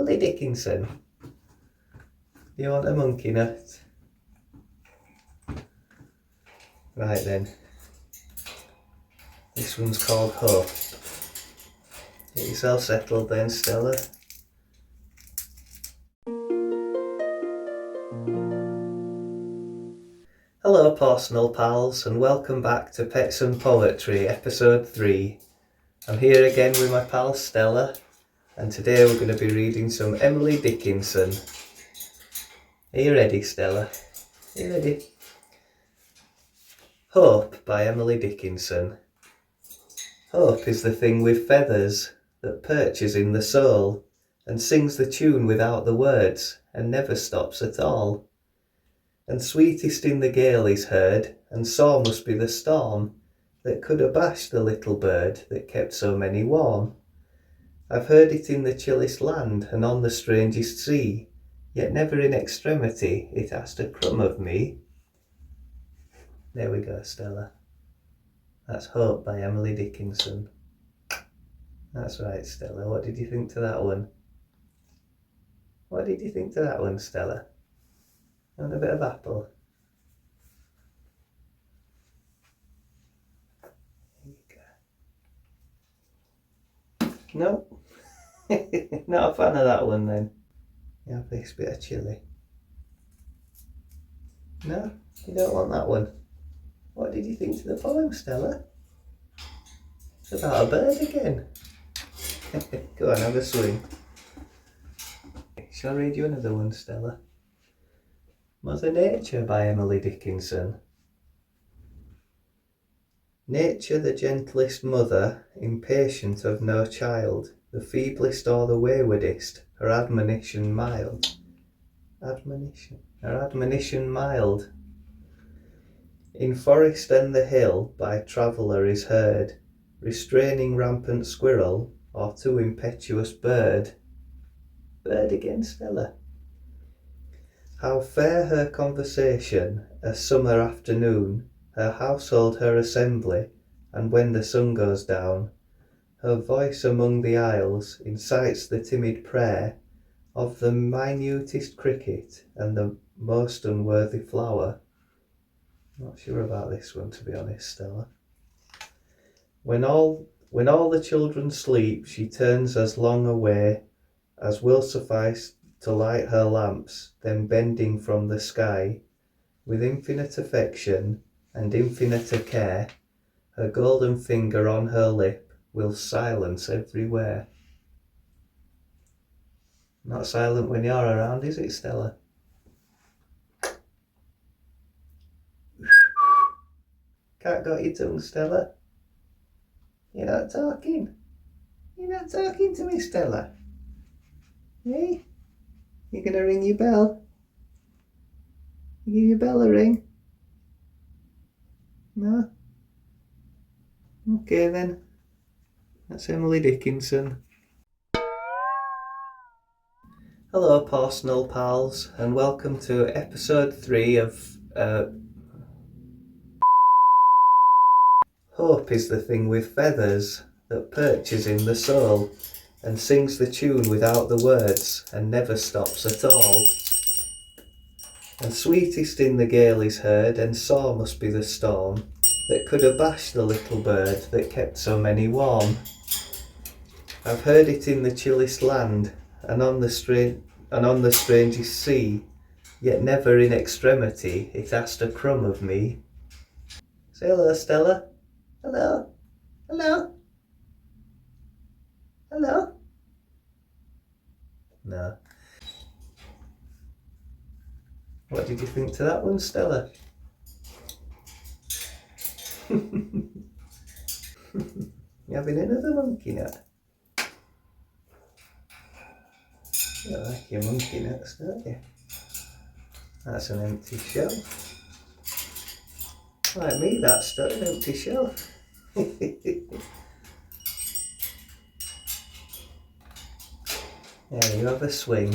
Emily Dickinson, do you want a monkey nut? Right then. This one's called Hope. Get yourself settled then, Stella. Hello personal pals, and welcome back to Pets and Poetry episode 3. I'm here again with my pal Stella, and today we're going to be reading some Emily Dickinson. Are you ready, Stella? Are you ready? Hope by Emily Dickinson. Hope is the thing with feathers that perches in the soul and sings the tune without the words and never stops at all. And sweetest in the gale is heard, and sore must be the storm that could abash the little bird that kept so many warm. I've heard it in the chillest land and on the strangest sea, yet never in extremity it asked a crumb of me. There we go, Stella. That's Hope by Emily Dickinson. That's right, Stella. What did you think to that one? What did you think to that one, Stella? You want a bit of apple? There you go. No? Not a fan of that one then. You have this bit of chilli. No? You don't want that one? What did you think to the poem, Stella? It's about a bird again. Go on, have a swing. Shall I read you another one, Stella? Mother Nature by Emily Dickinson. Nature, the gentlest mother, impatient of no child, the feeblest or the waywardest, her admonition mild. Her admonition mild. In forest and the hill by traveller is heard, restraining rampant squirrel or too impetuous bird. Bird again, Stella. How fair her conversation, a summer afternoon, her household her assembly, and when the sun goes down, her voice among the isles incites the timid prayer of the minutest cricket and the most unworthy flower. Not sure about this one, to be honest, Stella. When all the children sleep, she turns as long away as will suffice to light her lamps, then bending from the sky, with infinite affection and infinite care, her golden finger on her lip will silence everywhere. Not silent when you're around, is it, Stella? Cat got your tongue, Stella? You're not talking? You're not talking to me, Stella? Hey? You gonna ring your bell? You give your bell a ring? No? Okay then. That's Emily Dickinson. Hello personal pals, and welcome to episode 3 of Hope is the thing with feathers that perches in the soul and sings the tune without the words and never stops at all. And sweetest in the gale is heard, and sore must be the storm that could abash the little bird that kept so many warm. I've heard it in the chillest land and on the strangest sea, yet never in extremity it asked a crumb of me. Say hello, Stella. Hello. Hello. Hello. No. What did you think to that one, Stella? You having another monkey nut? You like your monkey nuts, don't you? That's an empty shell. Like me, that's still an empty shell. There, you have a swing.